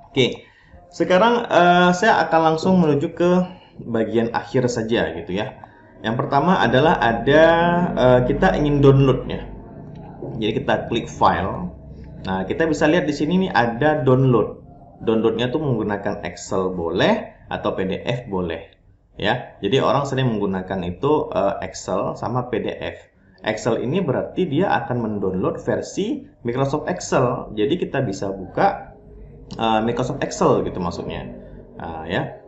Oke, sekarang saya akan langsung menuju ke bagian akhir saja gitu ya. Yang pertama adalah ada kita ingin download ya. Jadi kita klik file. Nah, kita bisa lihat di sini nih ada download. Downloadnya tuh menggunakan Excel boleh atau PDF boleh. Ya, jadi orang sering menggunakan itu Excel sama PDF. Excel ini berarti dia akan mendownload versi Microsoft Excel. Jadi kita bisa buka Microsoft Excel gitu maksudnya. Ya,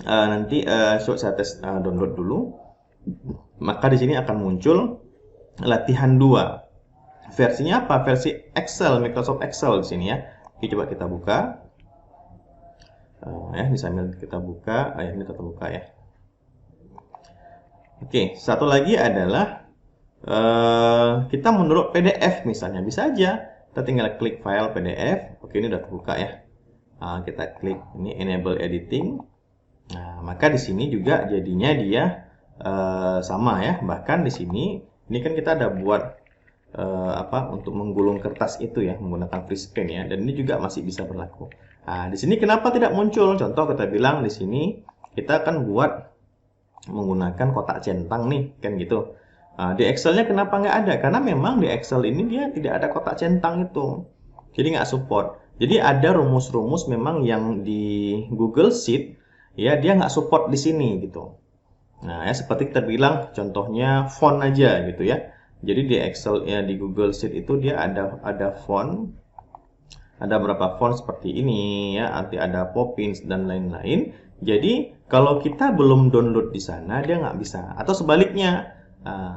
nanti saya tes download dulu. Maka di sini akan muncul latihan 2. Versinya apa? Versi Excel, Microsoft Excel di sini ya. Oke, coba kita buka. Ya, ini sambil kita buka. Ini kita buka ya. Oke, satu lagi adalah kita mendownload PDF misalnya. Bisa aja. Kita tinggal klik file PDF. Oke, ini udah terbuka ya. Kita klik ini enable editing. Nah, maka di sini juga jadinya dia sama ya. Bahkan di sini ini kan kita ada buat untuk menggulung kertas itu ya menggunakan free scan ya, dan ini juga masih bisa berlaku. Nah, di sini kenapa tidak muncul? Contoh kita bilang di sini kita akan buat menggunakan kotak centang nih kan gitu. Di Excelnya kenapa nggak ada? Karena memang di Excel ini dia tidak ada kotak centang itu, jadi nggak support. Jadi ada rumus-rumus memang yang di Google Sheet ya dia nggak support di sini gitu. Nah ya seperti kita bilang contohnya font aja gitu ya. Jadi di Excel ya di Google Sheet itu dia ada font, ada berapa font seperti ini ya, nanti ada Poppins dan lain-lain. Jadi kalau kita belum download di sana dia nggak bisa. Atau sebaliknya,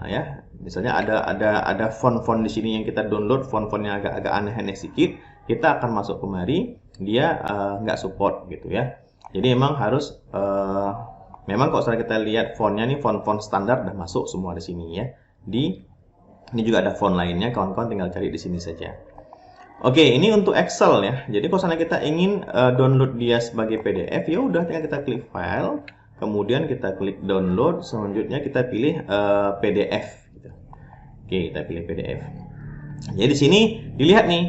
ya misalnya ada font-font di sini yang kita download, font-font yang agak-agak aneh-aneh sedikit, kita akan masuk kemari dia nggak support gitu ya. Jadi memang harus memang kalau kita lihat fontnya nih font-font standar udah masuk semua di sini ya. Ini juga ada font lainnya, kawan-kawan tinggal cari di sini saja. Oke, ini untuk Excel ya. Jadi kalau misalnya kita ingin download dia sebagai PDF, ya udah tinggal kita klik file, kemudian kita klik download, selanjutnya kita pilih PDF. Gitu. Oke, kita pilih PDF. Jadi di sini dilihat nih,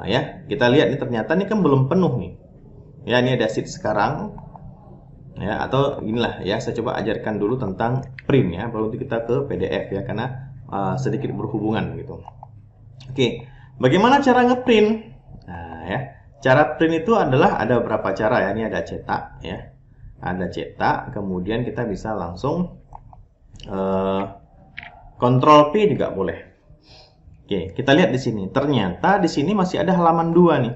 ya kita lihat nih ternyata ini kan belum penuh nih. Ya ini ada sheet sekarang. Ya atau inilah ya saya coba ajarkan dulu tentang print ya, baru nanti kita ke PDF ya karena sedikit berhubungan gitu. Oke, bagaimana cara ngeprint? Nah, ya, cara print itu adalah ada beberapa cara ya. Ini ada cetak ya, ada cetak. Kemudian kita bisa langsung Ctrl P juga boleh. Oke, kita lihat di sini. Ternyata di sini masih ada halaman 2 nih.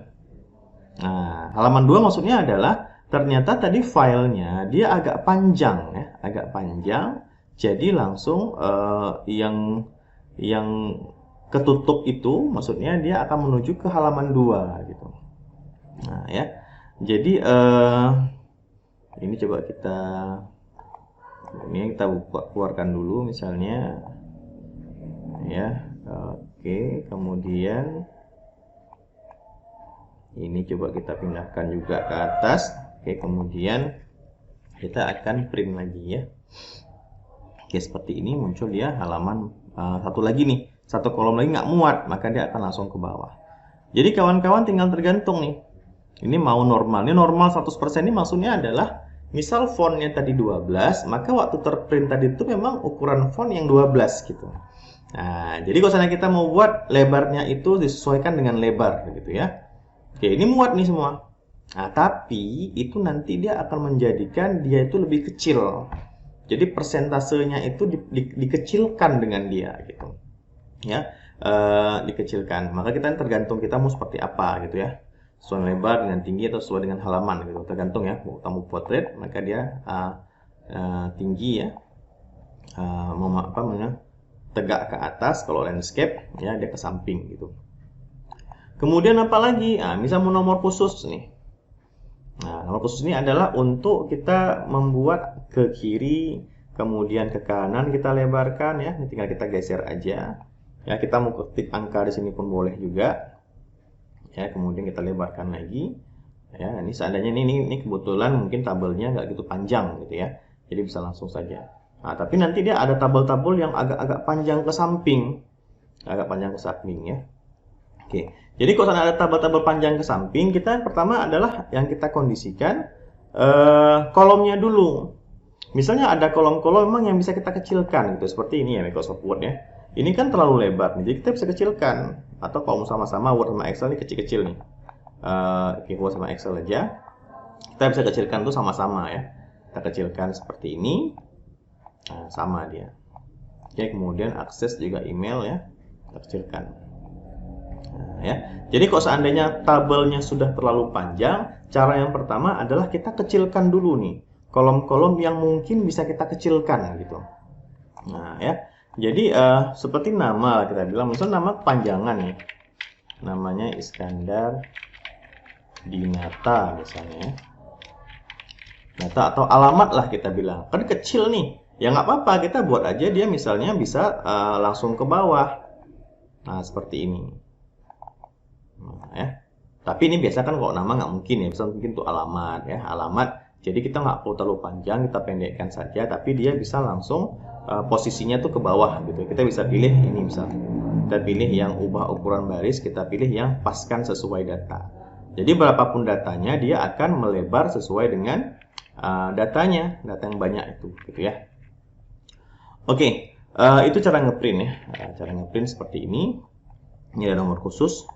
Nah, halaman 2 maksudnya adalah ternyata tadi filenya dia agak panjang ya, agak panjang. Jadi langsung yang ketutup itu maksudnya dia akan menuju ke halaman 2 gitu. Nah ya, jadi ini coba kita keluarkan dulu misalnya ya. Oke, kemudian ini coba kita pindahkan juga ke atas. Oke, kemudian kita akan print lagi ya. Oke, seperti ini muncul dia halaman satu lagi nih. Satu kolom lagi nggak muat, maka dia akan langsung ke bawah. Jadi kawan-kawan tinggal tergantung nih. Ini mau normal. Ini normal 100% ini maksudnya adalah misal fontnya tadi 12, maka waktu terprint tadi itu memang ukuran font yang 12 gitu. Nah, jadi kalau misalnya kita mau buat lebarnya itu disesuaikan dengan lebar gitu ya. Oke, ini muat nih semua. Nah, tapi itu nanti dia akan menjadikan dia itu lebih kecil. Jadi persentasenya itu dikecilkan dengan dia gitu. Ya, dikecilkan. Maka kita tergantung kita mau seperti apa gitu ya. Sesuai lebar dengan tinggi atau sesuai dengan halaman gitu. Tergantung ya. Mau kamu portrait maka dia tinggi ya. Mau apa namanya? Tegak ke atas, kalau landscape ya dia ke samping gitu. Kemudian apa lagi? Misal mau nomor khusus nih. Nah, nomor khusus ini adalah untuk kita membuat ke kiri, kemudian ke kanan kita lebarkan ya. Ini tinggal kita geser aja. Ya, kita mau ketik angka di sini pun boleh juga. Ya, kemudian kita lebarkan lagi. Ya, ini seandainya ini kebetulan mungkin tabelnya nggak gitu panjang gitu ya. Jadi bisa langsung saja. Nah, tapi nanti dia ada tabel-tabel yang agak-agak panjang ke samping. Agak panjang ke samping ya. Oke, jadi kalau ada tabel-tabel panjang ke samping, kita pertama adalah yang kita kondisikan kolomnya dulu. Misalnya ada kolom-kolom memang yang bisa kita kecilkan gitu, seperti ini ya Microsoft Word ya. Ini kan terlalu lebar nih, jadi kita bisa kecilkan. Atau kalau sama-sama Word sama Excel ini kecil-kecil nih. Oke, Word sama Excel aja. Kita bisa kecilkan tuh sama-sama ya. Kita kecilkan seperti ini. Nah, sama dia. Oke, kemudian akses juga email ya. Kita kecilkan. Nah, ya. Jadi kalau seandainya tabelnya sudah terlalu panjang, cara yang pertama adalah kita kecilkan dulu nih kolom-kolom yang mungkin bisa kita kecilkan gitu. Nah, ya. Jadi seperti nama kita bilang, misalnya nama panjangan nih. Namanya Iskandar Dinata misalnya. Data atau alamat lah kita bilang. Kan kecil nih. Ya nggak apa-apa, kita buat aja dia misalnya bisa langsung ke bawah. Nah, seperti ini. Nah, ya. Tapi ini biasa kan kalau nama nggak mungkin ya, bisa mungkin tuh alamat ya, alamat. Jadi kita nggak perlu terlalu panjang, kita pendekkan saja, tapi dia bisa langsung posisinya tuh ke bawah gitu. Kita bisa pilih ini misalnya. Kita pilih yang ubah ukuran baris, kita pilih yang paskan sesuai data. Jadi berapapun datanya, dia akan melebar sesuai dengan datanya, data yang banyak itu gitu ya. Oke, itu cara ngeprint ya. Cara ngeprint seperti ini. Ini ada nomor khusus.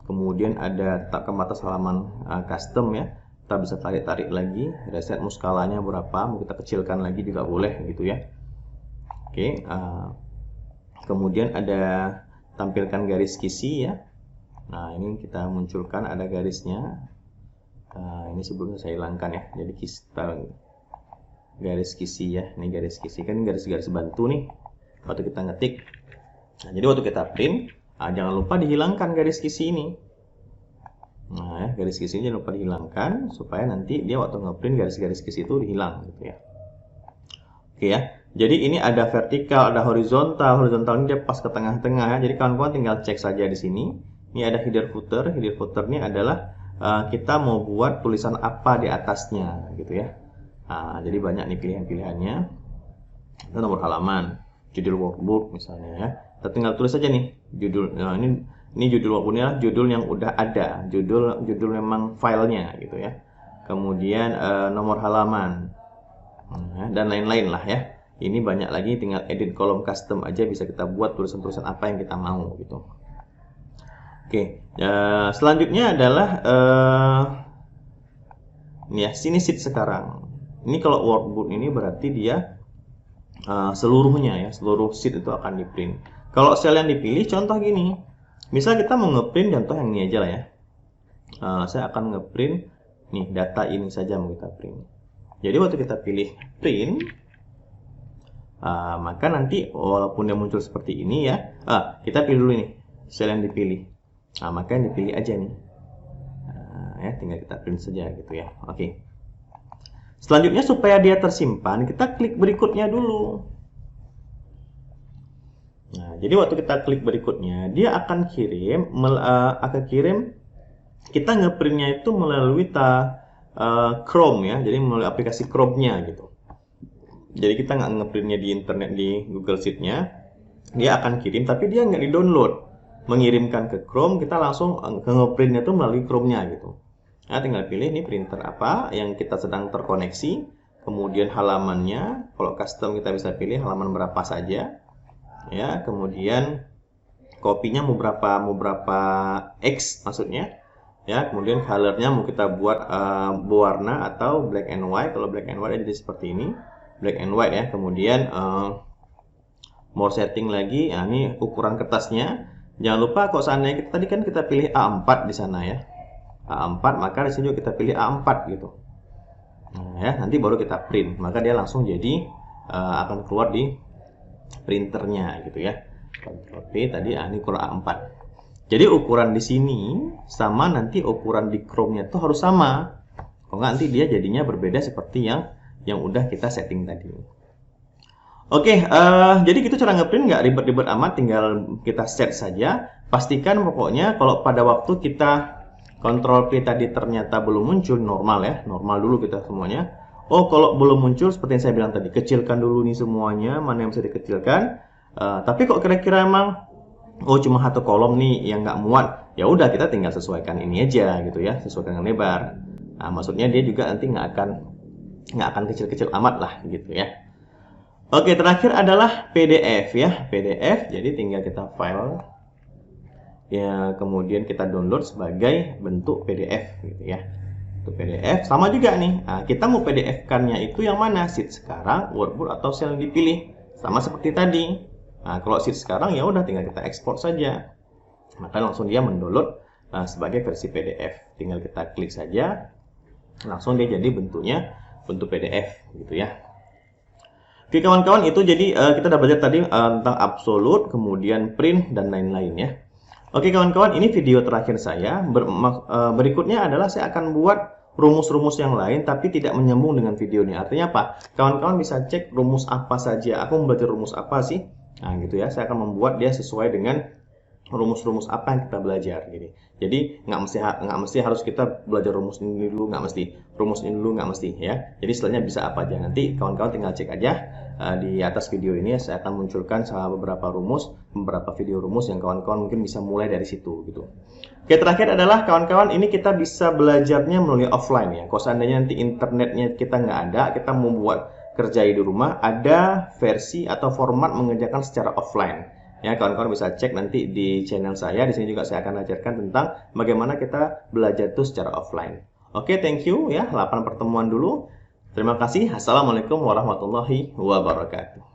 Kemudian ada takkan batas halaman custom ya. Kita bisa tarik-tarik lagi, reset muskalanya berapa, mau kita kecilkan lagi juga boleh gitu ya. Oke, kemudian ada tampilkan garis kisi ya. Nah, ini kita munculkan ada garisnya. Ini sebelumnya saya hilangkan ya. Jadi kita garis kisi ya. Ini garis kisi kan garis-garis bantu nih. Waktu kita ngetik. Nah, jadi waktu kita print, jangan lupa dihilangkan garis kisi ini. Nah, ya, garis kisi ini jangan lupa dihilangkan supaya nanti dia waktu ngeprint garis-garis kisi itu dihilang gitu ya. Oke ya. Jadi ini ada vertikal, ada horizontal. Horizontal ini dia pas ke tengah-tengah ya. Jadi kawan-kawan tinggal cek saja di sini. Ini ada header footer. Header footer ini adalah kita mau buat tulisan apa di atasnya gitu ya. Nah, jadi banyak nih pilihan-pilihannya. Itu nomor halaman, judul workbook misalnya ya. Kita tinggal tulis saja nih judul. Nah, ini judul workbooknya, judul yang udah ada, judul memang filenya gitu ya. Kemudian nomor halaman dan lain-lain lah ya. Ini banyak lagi, tinggal edit kolom custom aja bisa kita buat tulisan-tulisan apa yang kita mau gitu. Oke, selanjutnya adalah ini ya, sini sheet sekarang. Ini kalau workbook ini berarti dia seluruhnya ya, seluruh sheet itu akan di print. Kalau sel yang dipilih contoh gini, misal kita mau ngeprint contoh yang ini aja lah ya. Saya akan ngeprint nih data ini saja mau kita print. Jadi waktu kita pilih print, maka nanti walaupun dia muncul seperti ini ya, kita pilih dulu nih sel yang dipilih. Maka yang dipilih aja nih, ya tinggal kita print saja gitu ya. Oke. Selanjutnya supaya dia tersimpan, kita klik berikutnya dulu. Nah, jadi waktu kita klik berikutnya, dia akan kirim, kita ngeprintnya itu melalui Chrome ya, jadi melalui aplikasi Chrome-nya gitu. Jadi kita nggak ngeprintnya di internet di Google Sheet-nya, dia akan kirim, tapi dia nggak di-download. Mengirimkan ke Chrome, kita langsung ngeprintnya itu melalui Chrome-nya gitu. Nah, tinggal pilih nih printer apa yang kita sedang terkoneksi, kemudian halamannya, kalau custom kita bisa pilih halaman berapa saja. Ya, kemudian kopinya mau berapa X maksudnya ya, kemudian colornya mau kita buat berwarna atau black and white. Kalau black and white jadi seperti ini, black and white ya. Kemudian more setting lagi. Nah, ini ukuran kertasnya, jangan lupa kalau seandainya tadi kan kita pilih A4 di sana ya, A4, maka di sini juga kita pilih A4 gitu. Nah, ya, nanti baru kita print, maka dia langsung jadi akan keluar di printernya gitu ya. Ctrl P tadi, ini ukuran A4. Jadi ukuran di sini sama nanti ukuran di Chrome-nya itu harus sama. Kalau nggak nanti dia jadinya berbeda seperti yang udah kita setting tadi. Oke, jadi gitu cara ngeprint, nggak ribet-ribet amat, tinggal kita set saja. Pastikan pokoknya kalau pada waktu kita Ctrl P tadi ternyata belum muncul, normal ya, normal dulu kita semuanya. Oh, kalau belum muncul seperti yang saya bilang tadi, kecilkan dulu nih semuanya, mana yang bisa dikecilkan. Tapi kok kira-kira emang, oh cuma satu kolom nih yang nggak muat, ya udah kita tinggal sesuaikan ini aja gitu ya, sesuaikan dengan lebar. Nah, maksudnya dia juga nanti nggak akan kecil-kecil amat lah gitu ya. Oke, terakhir adalah PDF ya, PDF. Jadi tinggal kita file ya, kemudian kita download sebagai bentuk PDF gitu ya. Untuk PDF sama juga nih. Nah, kita mau PDF-kannya itu yang mana? Sheet sekarang, workbook atau sel yang dipilih. Sama seperti tadi. Nah, kalau sheet sekarang ya udah tinggal kita ekspor saja. Maka langsung dia mendownload sebagai versi PDF. Tinggal kita klik saja, langsung dia jadi bentuknya bentuk PDF gitu ya. Oke kawan-kawan, itu jadi kita udah belajar tadi tentang absolute, kemudian print dan lain-lain ya. Oke kawan-kawan, ini video terakhir saya. Berikutnya adalah saya akan buat rumus-rumus yang lain tapi tidak menyambung dengan video ini. Artinya apa? Kawan-kawan bisa cek rumus apa saja. Aku mau belajar rumus apa sih? Nah gitu ya, saya akan membuat dia sesuai dengan rumus-rumus apa yang kita belajar gitu. Jadi nggak mesti harus kita belajar rumus ini dulu, nggak mesti rumus ini dulu, nggak mesti ya. Jadi istilahnya bisa apa aja. Nanti kawan-kawan tinggal cek aja di atas video ini. Saya akan munculkan beberapa rumus, beberapa video rumus yang kawan-kawan mungkin bisa mulai dari situ gitu. Oke, terakhir adalah kawan-kawan, ini kita bisa belajarnya melalui offline ya. Kalau seandainya nanti internetnya kita nggak ada, kita membuat kerja di rumah, ada versi atau format mengerjakan secara offline. Ya, kawan-kawan bisa cek nanti di channel saya. Di sini juga saya akan ajarkan tentang bagaimana kita belajar itu secara offline. Oke, thank you ya. 8 pertemuan dulu. Terima kasih. Assalamualaikum warahmatullahi wabarakatuh.